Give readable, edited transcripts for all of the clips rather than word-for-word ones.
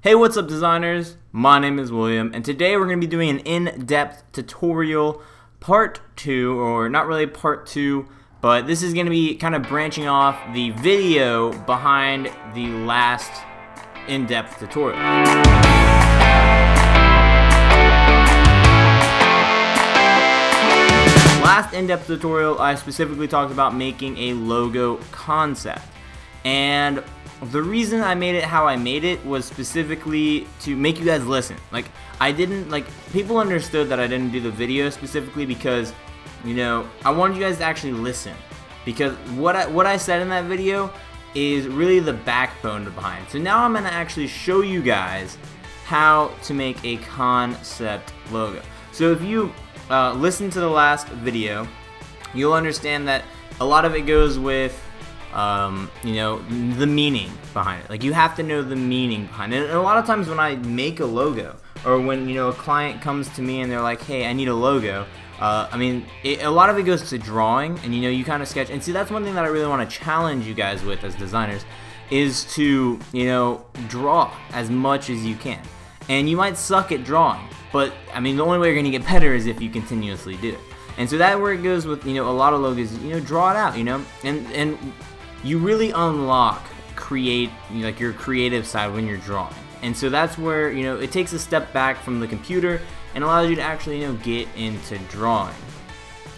Hey, what's up designers? My name is William, and today we're going to be doing an in-depth tutorial part 2, or not really part 2, but this is going to be kind of branching off the video behind the last in-depth tutorial. Last in-depth tutorial, I specifically talked about making a logo concept, and the reason I made it how I made it was specifically to make you guys listen. People understood that I didn't do the video specifically because, I wanted you guys to actually listen. Because what I said in that video is really the backbone behind it. So now I'm going to actually show you guys how to make a concept logo. So if you listen to the last video, you'll understand that a lot of it goes with the meaning behind it. Like, you have to know the meaning behind it. And a lot of times when I make a logo, or when, a client comes to me and they're like, hey, I need a logo, a lot of it goes to drawing, and you kind of sketch. And see, that's one thing that I really want to challenge you guys with as designers, is to, draw as much as you can. And you might suck at drawing, but, the only way you're going to get better is if you continuously do it. And so that's where it goes with, a lot of logos, draw it out, and you really unlock your creative side when you're drawing. And so that's where, it takes a step back from the computer and allows you to actually, get into drawing.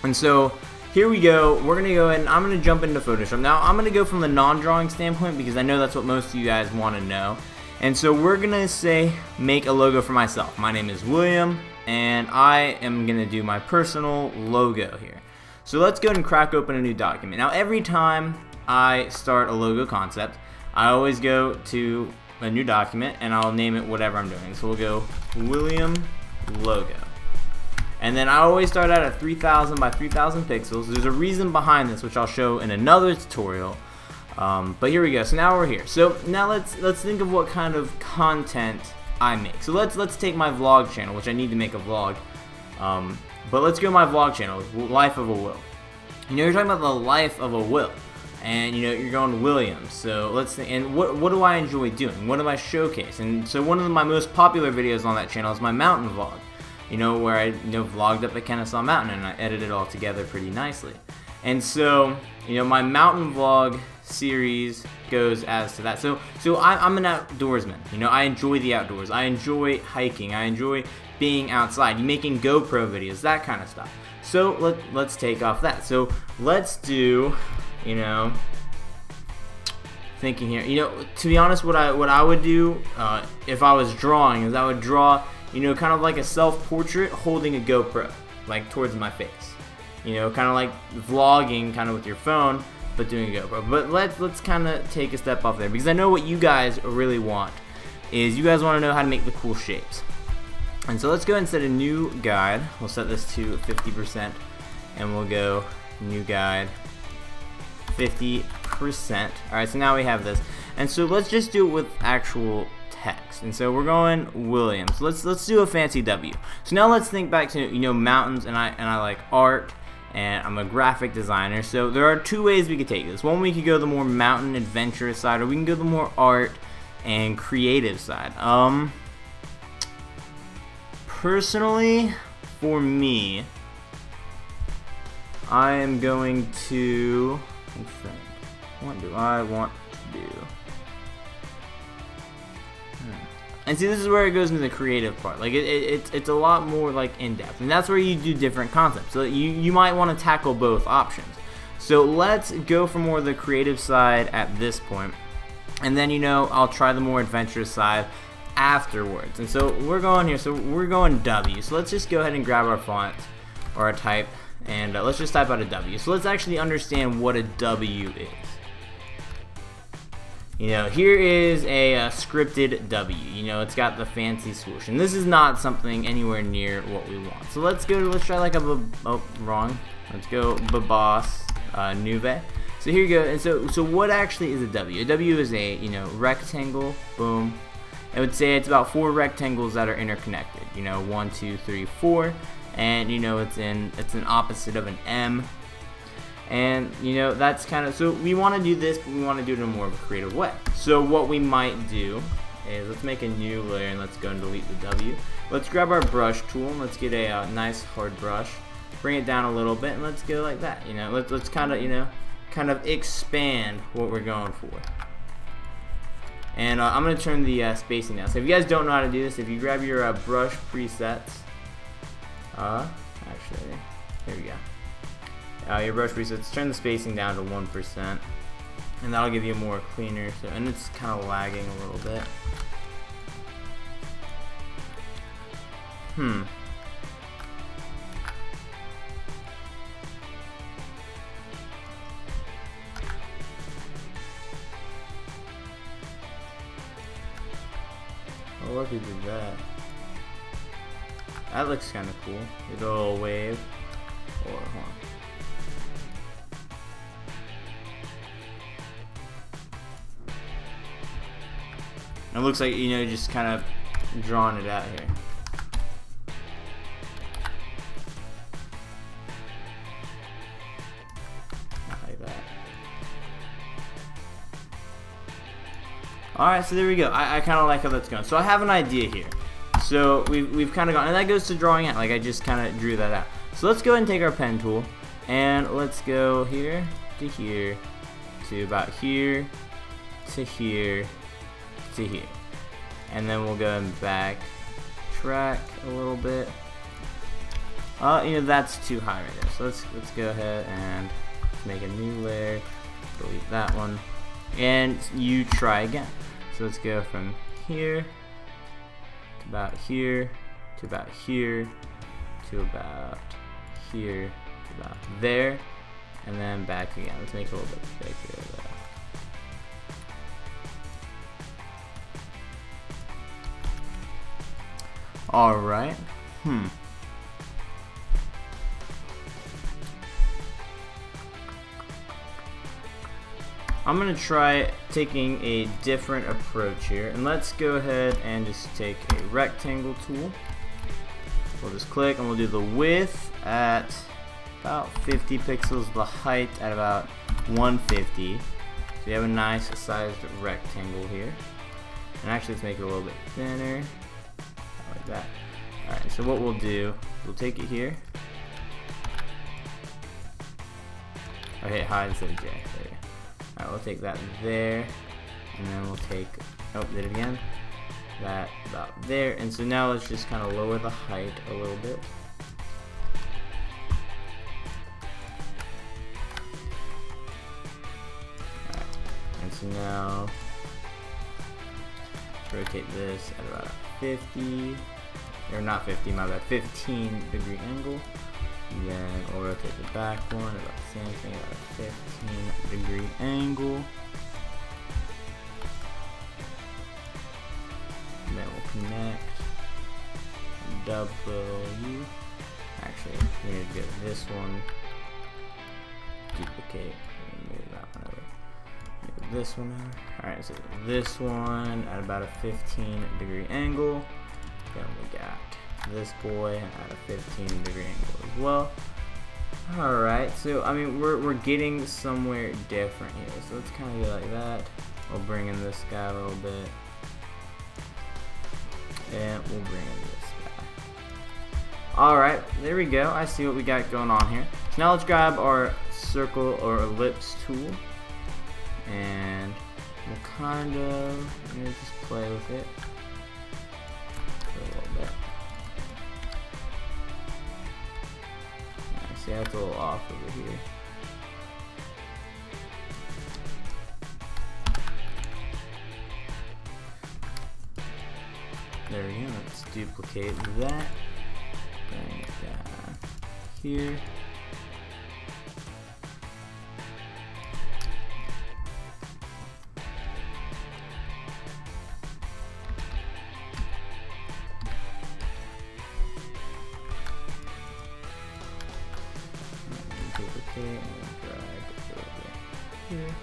And so here we go. We're going to go ahead and I'm going to jump into Photoshop. Now, I'm going to go from the non-drawing standpoint because I know that's what most of you guys want to know. And so we're going to say, make a logo for myself. My name is William, and I am going to do my personal logo here. So let's go ahead and crack open a new document. Now, every time I start a logo concept, I always go to a new document and I'll name it whatever I'm doing. So we'll go William logo. And then I always start out at 3000 by 3000 pixels. There's a reason behind this, which I'll show in another tutorial. But here we go. So now we're here. So now let's think of what kind of content I make. So let's take my vlog channel, which I need to make a vlog. But let's go to my vlog channel, Life of a Will. You're talking about the life of a Will. And you're going Williams, so let's think, and what do I enjoy doing? What do I showcase? And so one of my most popular videos on that channel is my mountain vlog, where I vlogged up at Kennesaw Mountain and I edited it all together pretty nicely. And so my mountain vlog series goes as to that. So I'm an outdoorsman. I enjoy the outdoors. I enjoy hiking. I enjoy being outside, making GoPro videos, that kind of stuff. So let's take off that. So let's do, thinking here, to be honest, what I would do if I was drawing is I would draw, kind of like a self-portrait holding a GoPro, like towards my face, kind of like vlogging kind of with your phone, but doing a GoPro. But let's kind of take a step off there, because I know what you guys really want is you guys want to know how to make the cool shapes. And so let's go ahead and set a new guide. We'll set this to 50%, and we'll go new guide 50%. Alright, so now we have this. And so let's just do it with actual text. And so we're going Williams. Let's do a fancy W. So now let's think back to mountains, and I like art, and I'm a graphic designer. So there are two ways we could take this. One, we could go the more mountain adventurous side, or we can go the more art and creative side. Personally, for me, I am going to what do I want to do? And see, this is where it goes into the creative part. Like it's a lot more like in-depth, and that's where you do different concepts. So you might want to tackle both options. So let's go for more of the creative side at this point, and then I'll try the more adventurous side afterwards. And so we're going here. So we're going W. So let's just go ahead and grab our font or our type. And let's just type out a W. So let's actually understand what a W is. Here is a scripted W. It's got the fancy swoosh. And this is not something anywhere near what we want. So let's try like wrong. Let's go Babos Nuve. So here you go. And so what actually is a W? A W is a, rectangle, boom. I would say it's about 4 rectangles that are interconnected. 1, 2, 3, 4. And it's an opposite of an M, and that's kind of, so we want to do this, but we want to do it in a more of a creative way. So what we might do is let's make a new layer and let's go and delete the W. Let's grab our brush tool and let's get a nice hard brush, bring it down a little bit, and let's go like that. You know, let's kind of kind of expand what we're going for. And I'm gonna turn the spacing down. So if you guys don't know how to do this, if you grab your brush presets, actually, here we go. Your brush presets, turn the spacing down to 1%, and that'll give you a more cleaner. So, and it's kind of lagging a little bit. Oh, look, we did that. That looks kind of cool. Get a little wave. Or hold on. It looks like, you know, just kind of drawing it out here. Not like that. Alright, so there we go. I kind of like how that's going. So I have an idea here. So we've kind of gone, and that goes to drawing out. Like I just kind of drew that out. So let's go ahead and take our pen tool, and let's go here to here, to about here, to here, to here. And then we'll go and backtrack a little bit. You know, that's too high right there. So let's go ahead and make a new layer, delete that one, and you try again. So let's go from here to about here to about here to about here to about there, and then back again. Let's make it a little bit bigger though. Alright. I'm going to try taking a different approach here, and let's go ahead and just take a rectangle tool. We'll just click and we'll do the width at about 50 pixels, the height at about 150. So you have a nice sized rectangle here. And actually, let's make it a little bit thinner. Like that. Alright, so what we'll do, we'll take it here. Oh, hit hide instead of J. There you go. Alright, we'll take that there, and then we'll take, oh, did it again, that about there. And so now let's just kind of lower the height a little bit. Alright, and so now let's rotate this at about 50, or not 50, my bad, 15 degree angle. And then we'll rotate the back one about the same thing, about a 15 degree angle. And then we'll connect W. Actually, we need to get this one, duplicate, and move that one over. Move this one over. Alright, so this one at about a 15 degree angle. Then we got this boy at a 15 degree angle as well. Alright, so I mean we're getting somewhere different here. So let's kind of go like that. We'll bring in this guy a little bit. And we'll bring in this guy. Alright, there we go. I see what we got going on here. So now let's grab our circle or ellipse tool. And we'll kind of just play with it for a little bit. See, that's a little off over here. There we go. Let's duplicate that. Bring it down here. Duplicate and drag it over here.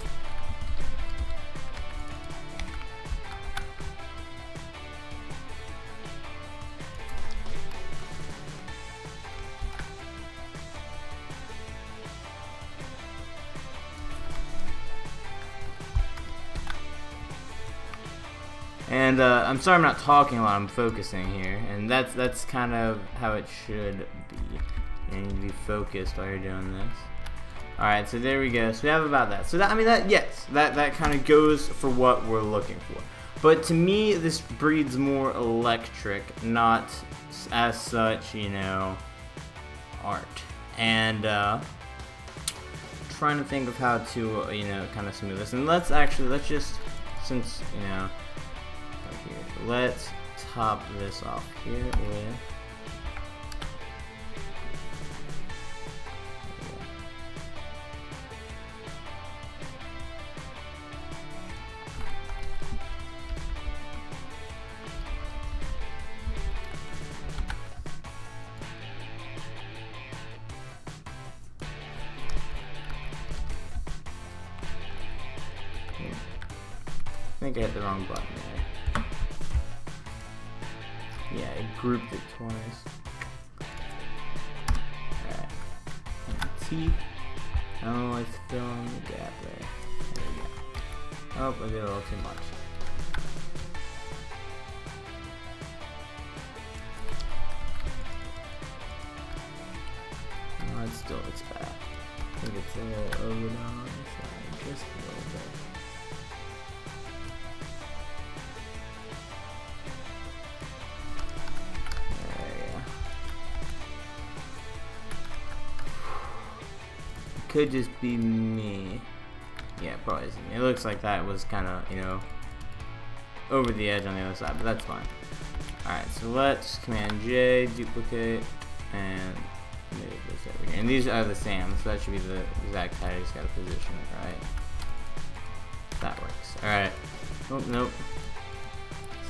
And I'm sorry I'm not talking a lot, I'm focusing here, and that's kind of how it should be. You need to be focused while you're doing this. Alright, so there we go. So we have about that. So that, I mean, that kind of goes for what we're looking for. But to me, this breeds more electric, not as such, you know, art. And trying to think of how to, you know, kind of smooth this. And let's just, since, you know, here, let's top this off here with. I think I hit the wrong button there. Yeah, I grouped it twice. Alright. T. Oh, it's filling the gap there. There we go. Oh, I did a little too much. No, it still looks bad. I think it's a little over on the side, just a little bit. Could just be me. Yeah, probably is me. It looks like that was kind of, you know, over the edge on the other side, but that's fine. Alright, so let's Command J, duplicate, and move this over here. And these are the same, so that should be the exact height. I just gotta position it right. That works. Alright. Oh, nope.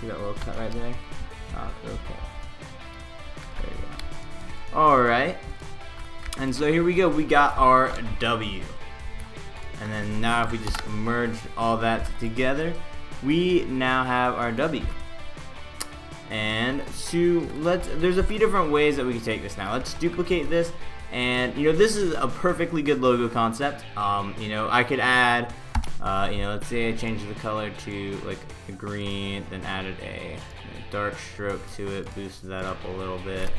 See that little cut right there? Oh, okay. There we go. Alright. And so here we go, we got our W. And then now if we just merge all that together, we now have our W. And so there's a few different ways that we can take this now. Let's duplicate this, and you know, this is a perfectly good logo concept. You know, I could add, you know, let's say I changed the color to like a green, then added a dark stroke to it, boosted that up a little bit.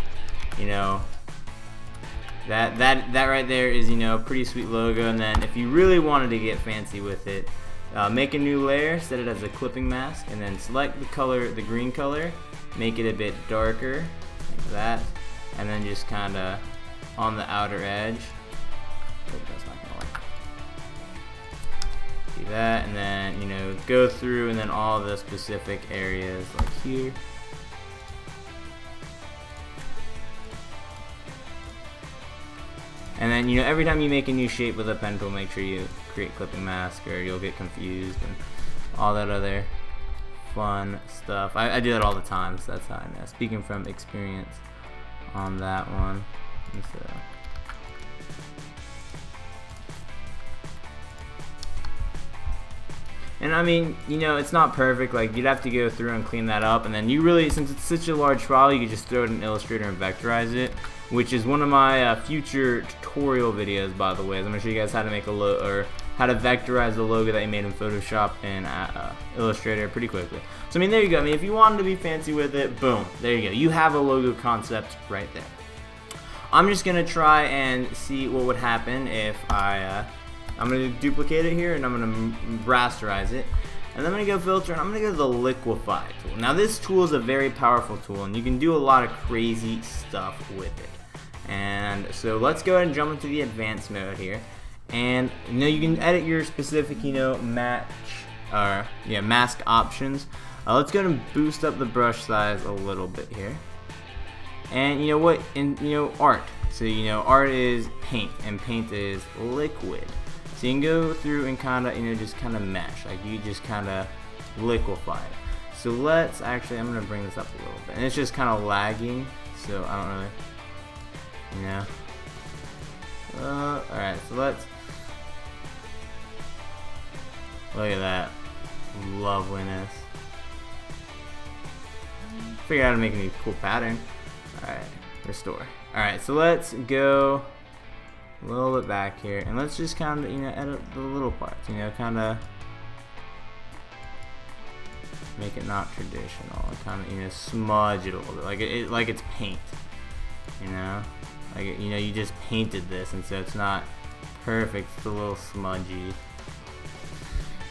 You know, that right there is, you know, a pretty sweet logo. And then if you really wanted to get fancy with it, make a new layer, set it as a clipping mask, and then select the color, the green color, make it a bit darker, like that, and then just kind of on the outer edge. Oh, that's not gonna work. Do that, and then, you know, go through, and then all the specific areas like here. And then, you know, every time you make a new shape with a pen tool, make sure you create clipping mask, or you'll get confused and all that other fun stuff. I do that all the time, so that's how I know. Speaking from experience on that one. And so, and I mean, you know, it's not perfect. Like, you'd have to go through and clean that up, and then you really, since it's such a large file, you could just throw it in Illustrator and vectorize it, which is one of my future tutorial videos, by the way. I'm gonna show you guys how to make a logo, or how to vectorize the logo that you made in Photoshop and Illustrator pretty quickly. So I mean, there you go. I mean, if you wanted to be fancy with it, boom, there you go. You have a logo concept right there. I'm just gonna try and see what would happen if I'm gonna duplicate it here, and I'm gonna rasterize it, and then I'm gonna go filter, and I'm gonna go to the liquify tool. Now this tool is a very powerful tool, and you can do a lot of crazy stuff with it. And so let's go ahead and jump into the advanced mode here. And you know, you can edit your specific, you know, mask options. Let's go and boost up the brush size a little bit here. And you know what? And you know, art. So you know, art is paint, and paint is liquid. So you can go through and kind of, you know, just kind of mesh, like you just kind of liquefy it. So let's actually, I'm gonna bring this up a little bit, and it's just kind of lagging, so I don't really, you know. Alright, so let's look at that loveliness. Figure out how to make a new cool pattern. Alright, restore. Alright, so let's go a little bit back here, and let's just kind of, you know, edit the little parts, you know, kind of make it not traditional. Kind of, you know, smudge it a little bit, like it's paint. You know, like you know, you just painted this, and so it's not perfect. It's a little smudgy.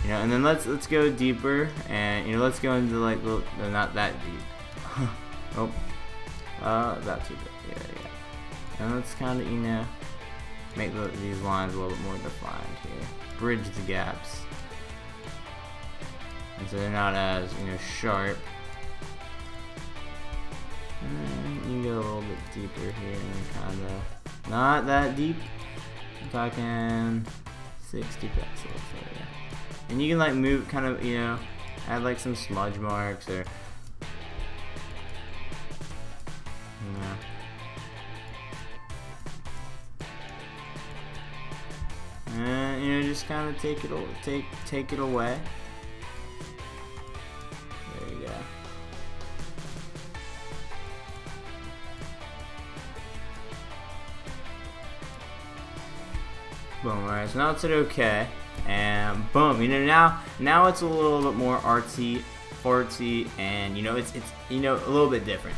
You know, and then let's go deeper, and you know, let's go into like little, not that deep. Oh, that's too big. Yeah. And let's kind of, you know, make these lines a little bit more defined here. Bridge the gaps, and so they're not as, you know, sharp. And you can go a little bit deeper here, and kind of not that deep. I'm talking 60 pixels. So yeah. And you can like move, kind of, you know, add like some smudge marks, or you know. And you know, just kind of take it away. There you go. Boom. Alright, so now it's at okay, and boom. You know, now it's a little bit more artsy, and you know, it's you know, a little bit different.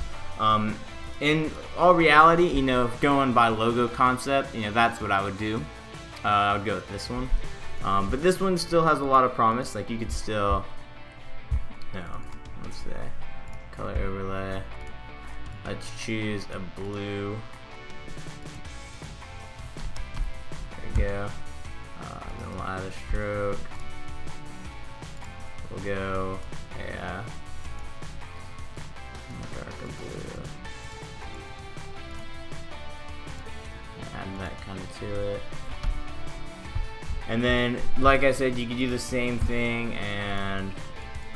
In all reality, you know, going by logo concept, you know, that's what I would do. I would go with this one, but this one still has a lot of promise. Like, you could still, you know, let's say color overlay. Let's choose a blue. There we go. Then we'll add a stroke. We'll go, yeah, darker blue. Add that kind of to it. And then, like I said, you could do the same thing and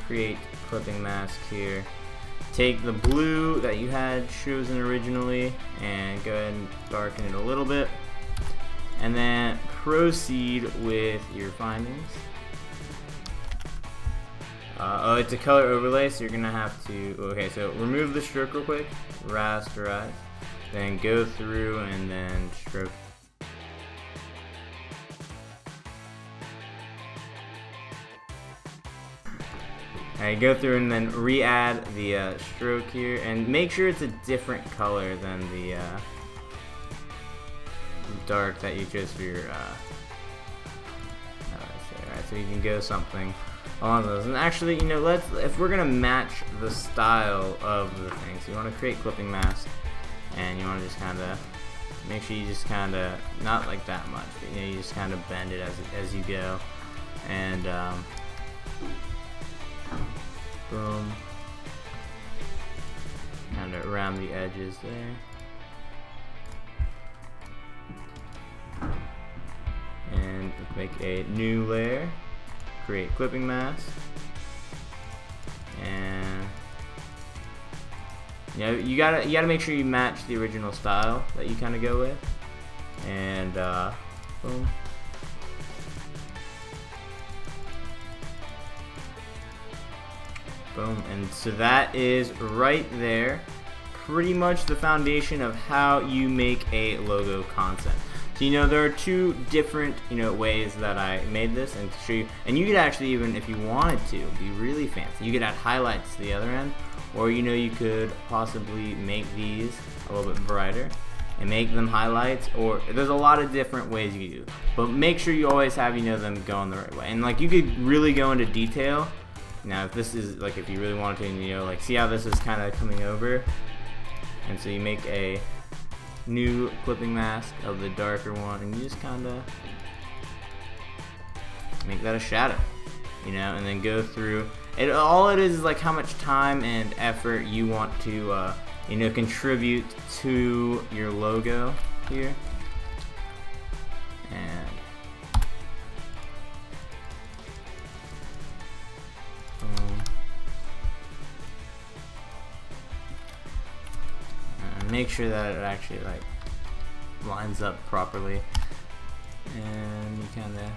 create clipping mask here. Take the blue that you had chosen originally and go ahead and darken it a little bit. And then proceed with your findings. Oh, it's a color overlay, so you're gonna have to, okay, so remove the stroke real quick, rasterize, then go through and then stroke. Alright, go through and then re-add the stroke here, and make sure it's a different color than the dark that you chose for your alright, so you can go something along those. And actually, you know, if we're gonna match the style of the thing, so you want to create clipping mask, and you want to just kind of make sure you just kind of, not like that much, but you know, you just kind of bend it as you go, and boom, kind of around the edges there. And make a new layer, create clipping mask, and you know, you gotta make sure you match the original style that you kind of go with, and boom. Boom, and so that is right there, pretty much the foundation of how you make a logo concept. So, you know, there are two different, you know, ways that I made this, and to show you, and you could actually, even if you wanted to, be really fancy. You could add highlights to the other end, or you know, you could possibly make these a little bit brighter and make them highlights, or there's a lot of different ways you can do. But make sure you always have, you know, them going the right way. And like, you could really go into detail. Now, if this is like, if you really wanted to, you know, like, see how this is kind of coming over, and so you make a new clipping mask of the darker one, and you just kind of make that a shadow, you know, and then go through it. All it is like how much time and effort you want to you know, contribute to your logo here. And make sure that it actually like lines up properly, and you kind of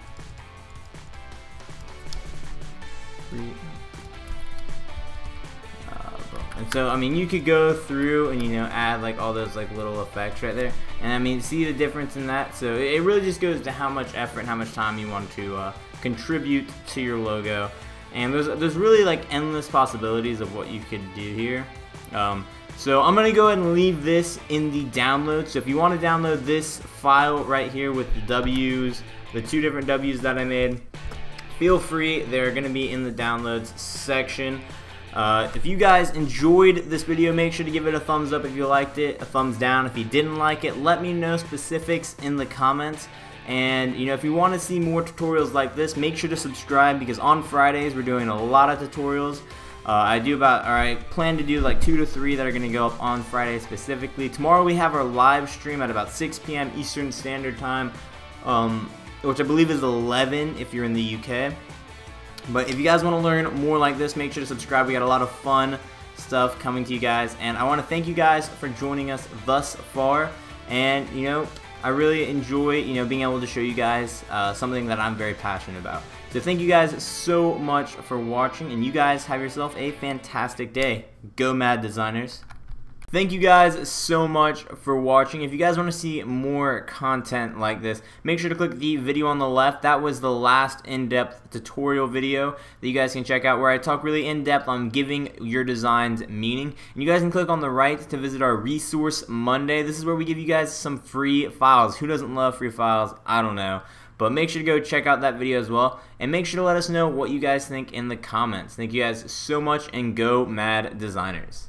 and so, I mean, you could go through and, you know, add like all those like little effects right there, and I mean, see the difference in that. So it really just goes to how much effort and how much time you want to contribute to your logo. and there's really like endless possibilities of what you could do here. So I'm gonna go ahead and leave this in the download. So if you want to download this file right here with the W's, the 2 different W's that I made, feel free. They're gonna be in the downloads section. If you guys enjoyed this video, make sure to give it a thumbs up if you liked it, a thumbs down if you didn't like it. Let me know specifics in the comments. And if you want to see more tutorials like this, make sure to subscribe, because on Fridays we're doing a lot of tutorials. I plan to do like 2 to 3 that are going to go up on Friday specifically. Tomorrow we have our live stream at about 6 p.m. Eastern Standard Time, which I believe is 11 if you're in the UK. But if you guys want to learn more like this, make sure to subscribe. We got a lot of fun stuff coming to you guys, and I want to thank you guys for joining us thus far. And I really enjoy being able to show you guys something that I'm very passionate about. So thank you guys so much for watching, and you guys have yourself a fantastic day. Go Mad Designers. Thank you guys so much for watching. If you guys want to see more content like this, make sure to click the video on the left. That was the last in-depth tutorial video that you guys can check out, where I talk really in-depth on giving your designs meaning. And you guys can click on the right to visit our Resource Monday. This is where we give you guys some free files. Who doesn't love free files? I don't know. But make sure to go check out that video as well. And make sure to let us know what you guys think in the comments. Thank you guys so much, and go Mad Designers.